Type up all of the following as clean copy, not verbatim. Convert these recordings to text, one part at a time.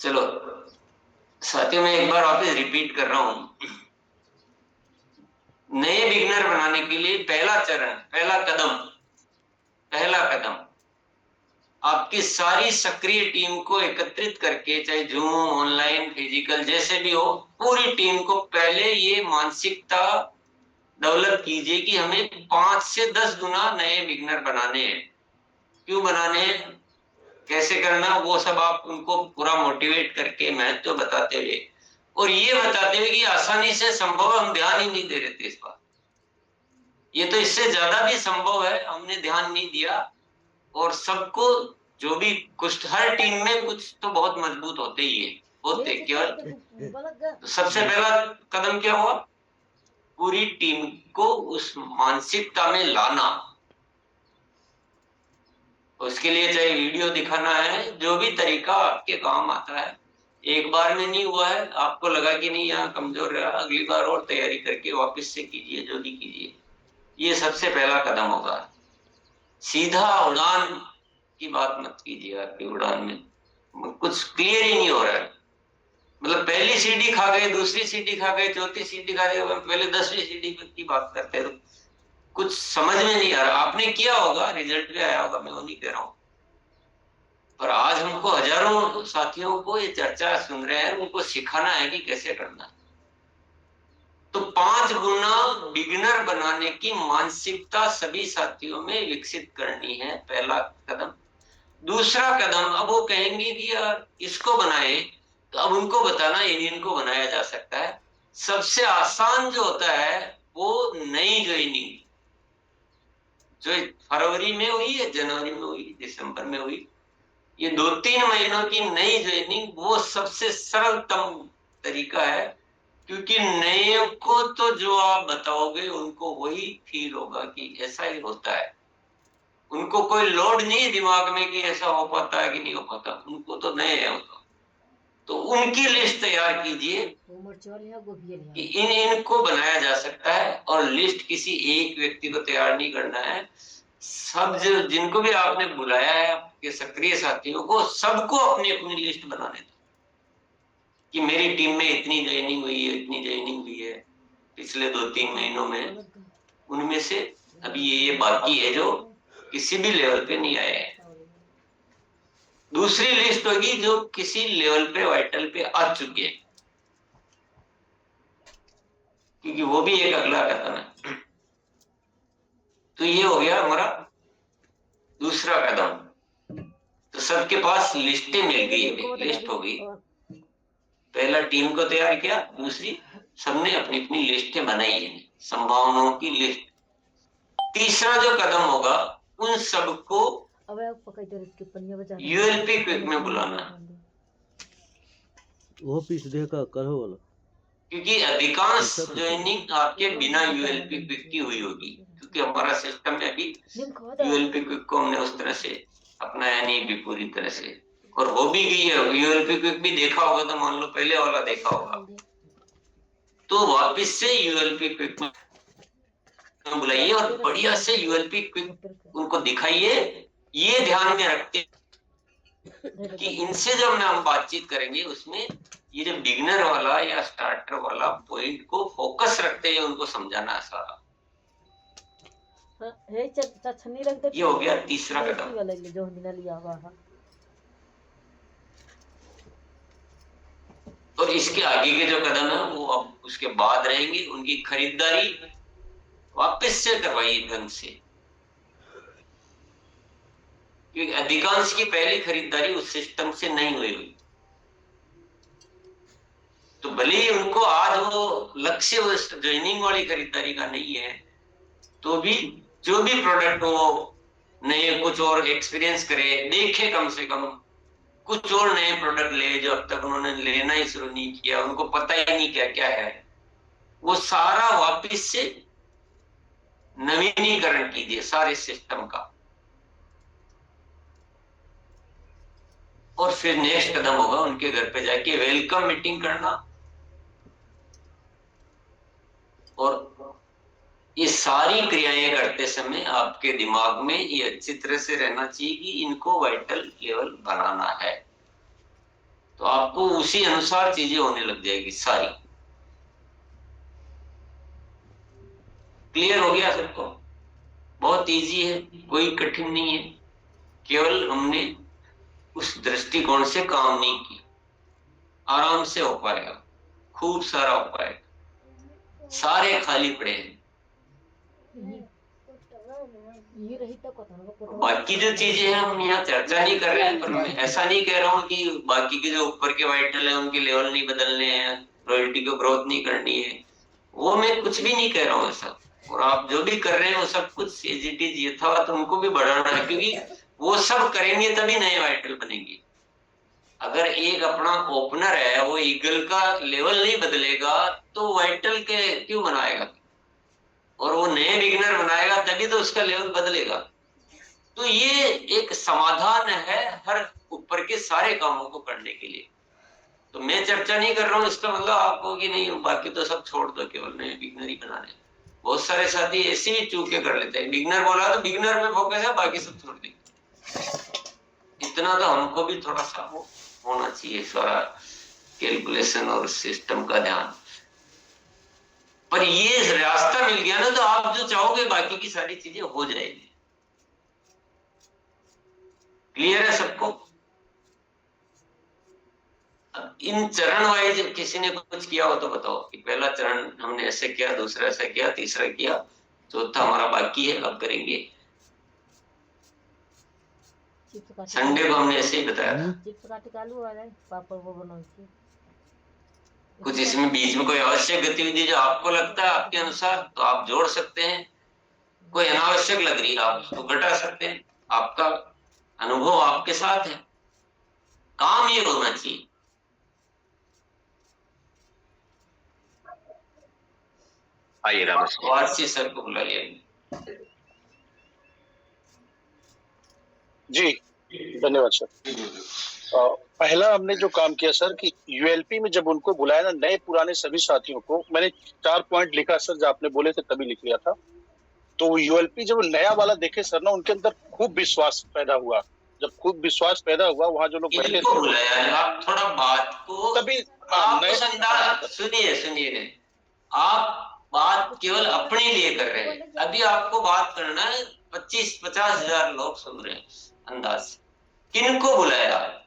चलो साथियों, मैं एक बार वापस रिपीट कर रहा हूं। नए बिगनर बनाने के लिए पहला चरण, पहला कदम आपकी सारी सक्रिय टीम को एकत्रित करके, चाहे जूम, ऑनलाइन, फिजिकल, जैसे भी हो, पूरी टीम को पहले ये मानसिकता डेवलप कीजिए कि हमें 5 से 10 गुना नए बिगनर बनाने हैं। क्यों बनाने हैं, कैसे करना, वो सब आप उनको पूरा मोटिवेट करके, महत्व तो बताते हुए और ये बताते हुए कि आसानी से संभव, हम ध्यान ही नहीं दे रहे थे इस बात। ये तो इससे ज्यादा भी संभव है, हमने ध्यान नहीं दिया। और सबको, जो भी कुछ, हर टीम में कुछ तो बहुत मजबूत होते ही है, होते केवल। तो सबसे पहला कदम क्या हुआ, पूरी टीम को उस मानसिकता में लाना। उसके लिए चाहे वीडियो दिखाना है, जो भी तरीका आपके काम आता है। एक बार में नहीं हुआ है, आपको लगा कि नहीं यहाँ कमजोर रहा, अगली बार और तैयारी करके वापस से कीजिए, जो भी कीजिए। ये सबसे पहला कदम होगा। सीधा उड़ान की बात मत कीजिए, आपकी उड़ान में कुछ क्लियर ही नहीं हो रहा है। मतलब पहली सीढ़ी खा गए, दूसरी सीढ़ी खा गए, चौथी सीढ़ी खा गए, पहले 10वीं सीढ़ी की बात करते हैं, कुछ समझ में नहीं आ रहा। आपने किया होगा, रिजल्ट भी आया होगा, मैं वो नहीं कह रहा हूँ, पर आज हमको हजारों साथियों को ये चर्चा सुन रहे हैं, उनको सिखाना है कि कैसे करना है। तो 5 गुना बिगिनर बनाने की मानसिकता सभी साथियों में विकसित करनी है, पहला कदम। दूसरा कदम, अब वो कहेंगे कि यार इसको बनाए, तो अब उनको बताना इनको बनाया जा सकता है। सबसे आसान जो होता है वो नई ज्वाइनिंग, जो फरवरी में हुई है, जनवरी में हुई, दिसंबर में हुई, ये 2-3 महीनों की नई ज्वाइनिंग, वो सबसे सरलतम तरीका है। क्योंकि नए को तो जो आप बताओगे उनको वही फील होगा कि ऐसा ही होता है। उनको कोई लोड नहीं है दिमाग में कि ऐसा हो पाता है कि नहीं हो पाता, उनको तो नए है। तो उनकी लिस्ट तैयार कीजिए कि इन इनको बनाया जा सकता है। और लिस्ट किसी एक व्यक्ति को तैयार नहीं करना है, सब जो जिनको भी आपने बुलाया है, आपके सक्रिय साथियों को, सबको अपनी अपनी लिस्ट बनाने दो कि मेरी टीम में इतनी ज्वाइनिंग हुई है, इतनी ज्वाइनिंग हुई है पिछले 2-3 महीनों में, उनमें से अभी ये बाकी है जो किसी भी लेवल पे नहीं आए हैं। दूसरी लिस्ट होगी जो किसी लेवल पे, वाइटल पे आ चुके हैं, क्योंकि वो भी एक अगला कदम है। तो ये हो गया हमारा दूसरा कदम। तो सबके पास लिस्टें मिल गई, लिस्ट हो गई। पहला टीम को तैयार किया, दूसरी सबने अपनी अपनी लिस्टें बनाई है, संभावनाओं की लिस्ट। तीसरा जो कदम होगा, उन सबको यूएलपी क्विक में बुलाना। वो पीस देखा करो वाला, क्योंकि अधिकांश ज्वाइनिंग आपके बिना यूएलपी क्विक की हुई होगी, क्योंकि हमारा सिस्टम में अभी यूएलपी क्विक को हमने उस तरह से अपनाया नहीं भी पूरी तरह से। और हो भी गई है, यूएलपी क्विक भी देखा होगा तो मान लो पहले वाला देखा होगा, तो वापिस से यूएलपी क्विक में बुलाइए और बढ़िया से यूएलपी क्विक उनको दिखाइए। ये ध्यान में रखते कि इनसे जब हम बातचीत करेंगे, उसमें ये जो बिगिनर वाला या स्टार्टर वाला पॉइंट को फोकस रखते हुए उनको समझाना है सारा। ये हो गया तीसरा कदम। और इसके आगे के जो कदम है वो अब उसके बाद रहेंगे। उनकी खरीदारी वापस से करवाइए ढंग से, क्योंकि अधिकांश की पहली खरीदारी उस सिस्टम से नहीं हुई। तो भले ही उनको आज वो लक्ष्य उस ज्वाइनिंग वाली खरीदारी का नहीं है, तो भी जो भी प्रोडक्ट वो नए कुछ और एक्सपीरियंस करे, देखे, कम से कम कुछ और नए प्रोडक्ट ले जो अब तक उन्होंने लेना ही शुरू नहीं किया, उनको पता ही नहीं क्या क्या है, वो सारा वापिस से नवीनीकरण कीजिए सारे सिस्टम का। और फिर नेक्स्ट कदम होगा उनके घर पे जाके वेलकम मीटिंग करना। और ये सारी क्रियाएं करते समय आपके दिमाग में ये अच्छी तरह से रहना चाहिए कि इनको वाइटल लेवल बनाना है। तो आपको उसी अनुसार चीजें होने लग जाएगी सारी। क्लियर हो गया सबको? बहुत इजी है, कोई कठिन नहीं है, केवल हमने उस दृष्टिकोण से काम नहीं किया। आराम से हो पाएगा, खूब सारा हो पाएगा, सारे खाली पड़े हैं। बाकी जो चीजें हैं हम यहाँ चर्चा नहीं कर रहे हैं, पर मैं ऐसा नहीं कह रहा हूँ कि बाकी के जो ऊपर के वाइटल है उनके लेवल नहीं बदलने हैं, रॉयल्टी को ग्रोथ नहीं करनी है, वो मैं कुछ भी नहीं कह रहा हूँ ऐसा। और आप जो भी कर रहे हैं वो सब कुछ एज इट इज यथावत उनको भी बढ़ाना है, क्योंकि वो सब करेंगे तभी नए वाइटल बनेंगे। अगर एक अपना ओपनर है वो ईगल का लेवल नहीं बदलेगा तो वाइटल के क्यों बनाएगा? और वो नए बिगिनर बनाएगा तभी तो उसका लेवल बदलेगा। तो ये एक समाधान है हर ऊपर के सारे कामों को करने के लिए। तो मैं चर्चा नहीं कर रहा हूँ, इसका मतलब आपको कि नहीं बाकी तो सब छोड़ दो, केवल नए बिगिनर ही बनाने। बहुत सारे साथी ऐसे ही चूके कर लेते हैं, बिगिनर बोला तो बिगिनर में फोकस है, बाकी सब छोड़ देंगे। इतना तो हमको भी थोड़ा सा होना चाहिए, सारा कैलकुलेशन और सिस्टम का ध्यान। पर ये रास्ता मिल गया ना तो आप जो चाहोगे बाकी की सारी चीजें हो जाएगी। क्लियर है सबको? इन चरण वाइज किसी ने कुछ किया हो तो बताओ कि पहला चरण हमने ऐसे किया, दूसरा ऐसा किया, तीसरा किया, चौथा हमारा बाकी है, अब करेंगे। संडे को हमने ऐसे ही बताया। कुछ इसमें बीच में कोई आवश्यक गतिविधि जो आपको लगता है आपके अनुसार तो आप जोड़ सकते हैं, कोई अनावश्यक लग रही है आप उसको घटा सकते हैं। आपका अनुभव आपके साथ है, काम ये होना चाहिए। आइए वारसी सर को बुला लिया। जी, धन्यवाद सर। पहला हमने जो काम किया सर कि यूएलपी में जब उनको बुलाया ना, नए पुराने सभी साथियों को, मैंने 4 पॉइंट लिखा सर, जो आपने बोले थे तभी लिख लिया था। तो यूएलपी जब नया वाला देखे सर ना, उनके अंदर खूब विश्वास पैदा हुआ। जब खूब विश्वास पैदा हुआ, वहाँ जो लोग बैठे थे बुलाया, आप थोड़ा बात को तभी सुनिए, आप बात केवल अपने लिए कर रहे हैं। अभी आपको बात करना है, 25-50 हजार लोग सुन रहे हैं अंदाज। किनको बुलाया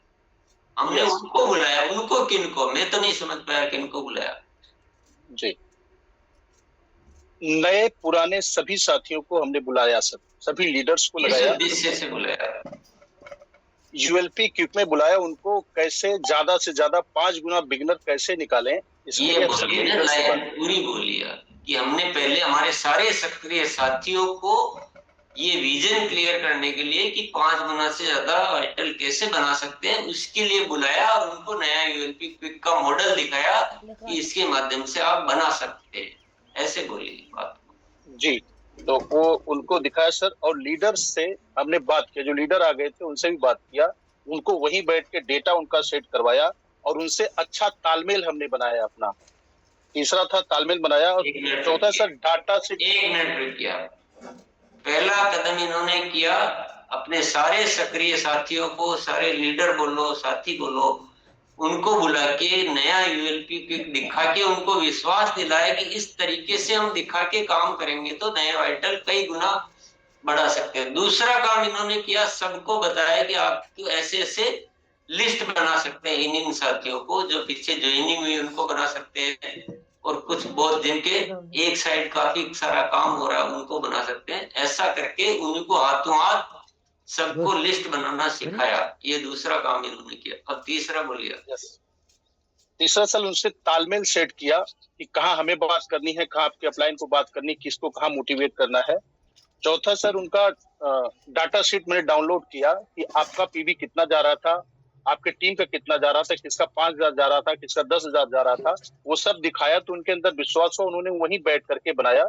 हमने? उनको बुलाया। उनको किनको? मैं तो नहीं समझ पाया किनको बुलाया। जी, नए पुराने सभी साथियों को हमने बुलाया सर, सभी लीडर्स को लगाया, उद्देश्य से बुलाया। यूएलपी क्विक में बुलाया उनको, कैसे ज्यादा से ज्यादा 5 गुना बिगिनर कैसे निकालें, ये पूरी बोलिए कि हमने पहले हमारे सारे सक्रिय साथियों को ये विजन क्लियर करने के लिए कि 5 गुना से ज्यादा वाइटल कैसे बना सकते हैं उसके लिए बुलाया, और उनको नया यूएलपी क्विक का मॉडल दिखाया कि इसके माध्यम से आप बना सकते हैं। ऐसे बोलिए बात। जी, तो वो उनको दिखाया सर, और लीडर्स से हमने बात किया, जो लीडर आ गए थे उनसे भी बात किया, उनको वहीं बैठ के डेटा उनका सेट करवाया और उनसे अच्छा तालमेल हमने बनाया अपना। तीसरा था तालमेल बनाया, और चौथा सर डाटा से। 1 मिनट रुकिए। पहला कदम इन्होंने किया, अपने सारे सक्रिय साथियों को, सारे लीडर बोलो, साथी बोलो, उनको बुला के नया यूएलपी दिखा के उनको विश्वास दिलाया कि इस तरीके से हम दिखा के काम करेंगे तो नए वाइटल कई गुना बढ़ा सकते हैं। दूसरा काम इन्होंने किया, सबको बताया कि आप ऐसे ऐसे लिस्ट बना सकते हैं, इन साथियों को जो पीछे ज्वाइनिंग हुई उनको बना सकते हैं, और कुछ बहुत जिनके एक साइड काफी सारा काम हो रहा है उनको बना सकते हैं। ऐसा करके उनको हाथों हाथ सबको लिस्ट बनाना सिखाया। ये दूसरा काम इन्होंने किया। अब तीसरा बोलिए। तीसरा सर उनसे तालमेल सेट किया कि कहाँ हमें बात करनी है, कहाँ आपके अपलाइन को बात करनी, किसको कहाँ मोटिवेट करना है। चौथा सर उनका डाटा शीट मैंने डाउनलोड किया कि आपका पीवी कितना जा रहा था, आपके टीम का कितना जा रहा था, किसका 5,000 जा रहा था, किसका 10,000 जा रहा था, वो सब दिखाया। तो उनके अंदर विश्वास हो, उन्होंने वहीं बैठ करके बनाया।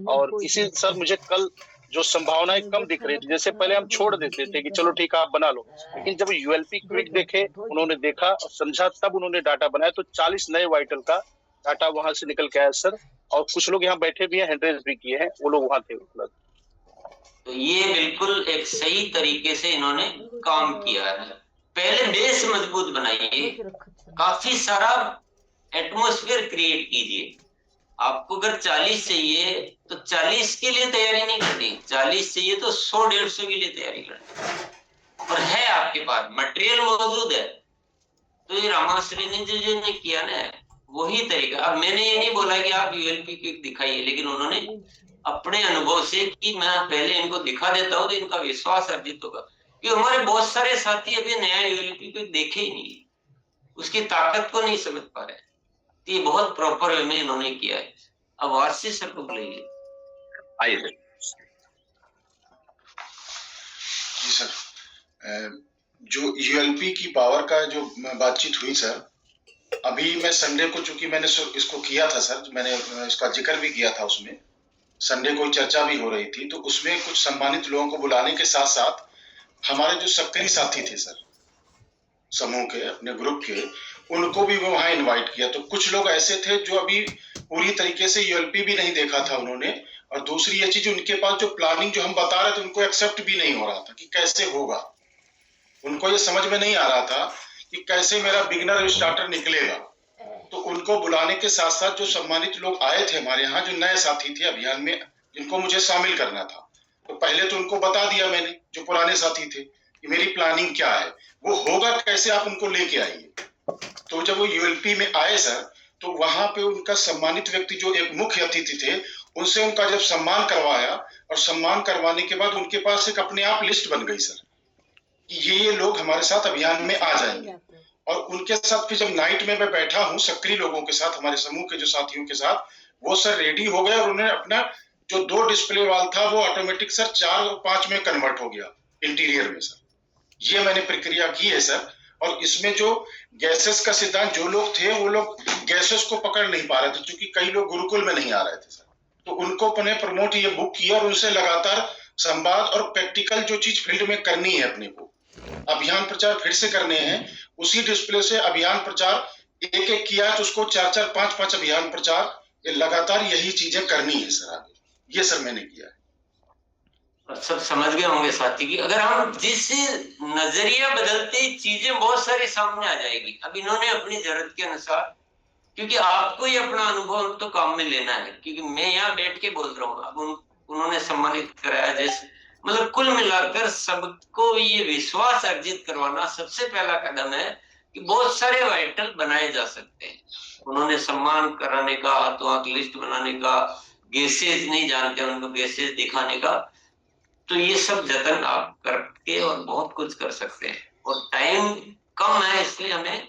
और इसी सर मुझे कल जो संभावनाएं कम दिख रही थी, जैसे पहले हम छोड़ देते थे कि चलो ठीक है आप बना लो, लेकिन जब यूएलपी क्विक देखे, उन्होंने देखा और समझा, तब उन्होंने डाटा बनाया। तो 40 नए वाइटल का डाटा वहां से निकल के आया सर। और कुछ लोग यहाँ बैठे भी हैं, हैंडरेज भी किए हैं, वो लोग वहां थे उपलब्ध। तो ये बिल्कुल एक सही तरीके से इन्होंने काम किया है। पहले बेस मजबूत बनाइए, काफी सारा एटमॉस्फेयर क्रिएट कीजिए। आपको अगर 40 चाहिए तो 40 के लिए तैयारी नहीं करनी, 40 चाहिए तो 100-150 के लिए तैयारी करनी। और है आपके पास मटेरियल मौजूद है, तो ये रामाश्री जी ने किया ना, वही तरीका। अब मैंने ये नहीं बोला कि आप यूएलपी क्विक दिखाइए, लेकिन उन्होंने अपने अनुभव से कि मैं पहले इनको दिखा देता हूँ तो इनका विश्वास अर्जित होगा। कि हमारे बहुत सारे साथी अभी नया यूएलपी क्विक देखे ही नहीं, उसकी ताकत को नहीं समझ पा रहे। तो ये बहुत प्रॉपर वे में इन्होंने किया है। अब वारसी सर को बुलाइए। आइए सर। जी सर, जो यूएलपी की पावर का जो बातचीत हुई सर, अभी मैं संडे को, चूंकि मैंने इसको किया था सर, मैंने इसका जिक्र भी किया था, उसमें संडे को चर्चा भी हो रही थी, तो उसमें कुछ सम्मानित लोगों को बुलाने के साथ साथ हमारे जो सक्रिय साथी थे सर समूह के, अपने ग्रुप के, उनको भी वो वहां इनवाइट किया। तो कुछ लोग ऐसे थे जो अभी पूरी तरीके से यूएलपी भी नहीं देखा था उन्होंने, और दूसरी ये चीज, उनके पास जो प्लानिंग जो हम बता रहे थे उनको एक्सेप्ट भी नहीं हो रहा था कि कैसे होगा। उनको ये समझ में नहीं आ रहा था कि कैसे मेरा बिगिनर स्टार्टर निकलेगा। तो उनको बुलाने के साथ साथ जो सम्मानित लोग आए थे हमारे यहाँ, जो नए साथी थे अभियान में, जिनको मुझे शामिल करना था, तो पहले तो उनको बता दिया मैंने, जो पुराने साथी थे, कि मेरी प्लानिंग क्या है, वो होगा कैसे, आप उनको लेके आइए। तो जब वो यूएलपी में आए सर, तो वहां पे उनका सम्मानित व्यक्ति जो एक मुख्य अतिथि थे, उनसे उनका जब सम्मान करवाया, और सम्मान करवाने के बाद उनके पास एक अपने आप लिस्ट बन गई सर कि ये लोग हमारे साथ अभियान में आ जाएंगे। और उनके साथ फिर जब नाइट में मैं बैठा हूँ सक्रिय लोगों के साथ, हमारे समूह के जो साथियों के साथ, वो सर रेडी हो गए, और उन्होंने अपना जो 2 डिस्प्ले वाल था वो ऑटोमेटिक सर 4 और 5 में कन्वर्ट हो गया इंटीरियर में सर। ये मैंने प्रक्रिया की है सर। और इसमें जो गैसेस का सिद्धांत, जो लोग थे वो लोग गैसेस को पकड़ नहीं पा रहे थे, क्योंकि कई लोग गुरुकुल में नहीं आ रहे थे सर, तो उनको अपने प्रमोट ये बुक किया, और उनसे लगातार संवाद और प्रैक्टिकल जो चीज फील्ड में करनी है, अपने को अभियान प्रचार फिर से करने हैं। उसी डिस्प्ले से अभियान प्रचार एक एक किया, तो उसको 4-4, 5-5 अभियान प्रचार, ये लगातार यही चीजें करनी है सर आगे। ये सर मैंने किया है। सब समझ गए होंगे साथी की। अगर हम जिस नजरिया बदलते, चीजें बहुत सारी सामने आ जाएगी। अब इन्होंने अपनी जरूरत के अनुसार, क्योंकि आपको ही अपना अनुभव तो काम में लेना है, क्योंकि मैं यहाँ बैठ के बोल रहा हूँ, अब उन्होंने सम्मानित कराया, जैसे मतलब कुल मिलाकर सबको ये विश्वास अर्जित करवाना सबसे पहला कदम है कि बहुत सारे वाइटल बनाए जा सकते हैं। उन्होंने सम्मान कराने का, हाथों हाथ लिस्ट बनाने का, गैसेज नहीं जानते उनको गैसेज दिखाने का, तो ये सब जतन आप करके और बहुत कुछ कर सकते हैं। और टाइम कम है, इसलिए हमें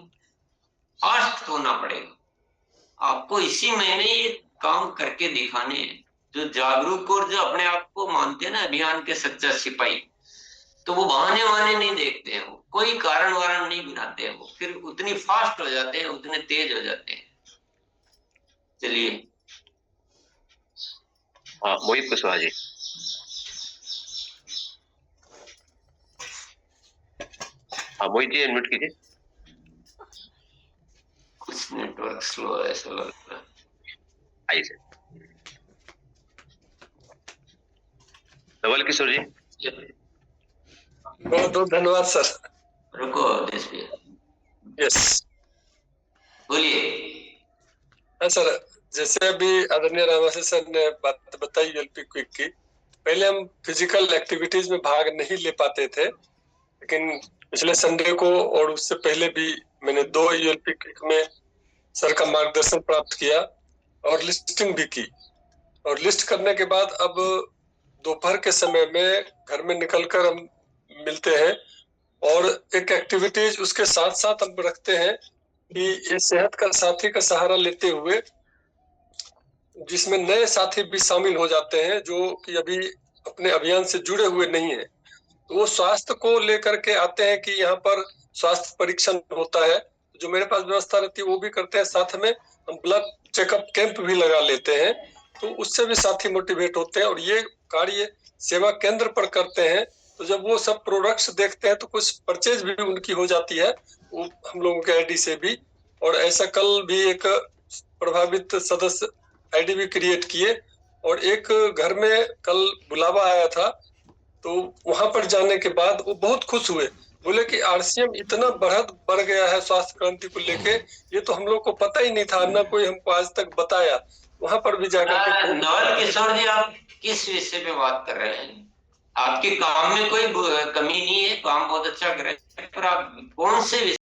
फास्ट होना पड़ेगा। आपको इसी महीने ये काम करके दिखाने हैं। जो जागरूक और जो अपने आप को मानते हैं ना अभियान के सच्चा सिपाही, तो वो बहाने वहाने नहीं देखते हैं, वो कोई कारण वारण नहीं बनाते हैं, वो फिर उतनी फास्ट हो जाते हैं, उतने तेज हो जाते हैं। चलिए। हाँ, मोहित कुशवाहा जी। हाँ मोहित जी, अनम्यूट कीजिए। कुछ नेटवर्क स्लो है ऐसा लग रहा है। आइए सर। धवल किशोर जी। बहुत बहुत धन्यवाद सर। रुको देश भैया। यस बोलिए। सर, जैसे अभी आदरणीय रामाशय सर ने बात बताई यूएलपी क्विक की, पहले हम फिजिकल एक्टिविटीज में भाग नहीं ले पाते थे, लेकिन पिछले संडे को और उससे पहले भी मैंने 2 यूएलपी क्विक में सर का मार्गदर्शन प्राप्त किया और लिस्टिंग भी की। और लिस्ट करने के बाद अब दोपहर के समय में घर में निकलकर हम मिलते हैं, और एक एक्टिविटीज उसके साथ साथ हम रखते हैं कि ये सेहत का साथी का सहारा लेते हुए, जिसमें नए साथी भी शामिल हो जाते हैं जो कि अभी अपने अभियान से जुड़े हुए नहीं है, तो वो स्वास्थ्य को लेकर के आते हैं कि यहाँ पर स्वास्थ्य परीक्षण होता है, जो मेरे पास व्यवस्था रहती है वो भी करते हैं। साथ में हम ब्लड चेकअप कैंप भी लगा लेते हैं, तो उससे भी साथी मोटिवेट होते हैं। और ये कार्य सेवा केंद्र पर करते हैं, तो जब वो सब प्रोडक्ट्स देखते हैं तो कुछ परचेज भी उनकी हो जाती है वो हम लोगों के आईडी से भी। और ऐसा कल भी एक प्रभावित सदस्य आईडी भी क्रिएट किए, और एक घर में कल बुलावा आया था, तो वहां पर जाने के बाद वो बहुत खुश हुए बोले कि आरसीएम इतना बढ़ गया है स्वास्थ्य क्रांति को लेके, ये तो हम लोग को पता ही नहीं था, ना कोई हमको आज तक बताया। वहां पर भी जाकर के नवल किशोर जी, आप किस विषय पे बात कर रहे हैं? आपके काम में कोई कमी नहीं है, काम बहुत अच्छा कर रहे हैं, पर आप कौन से विषय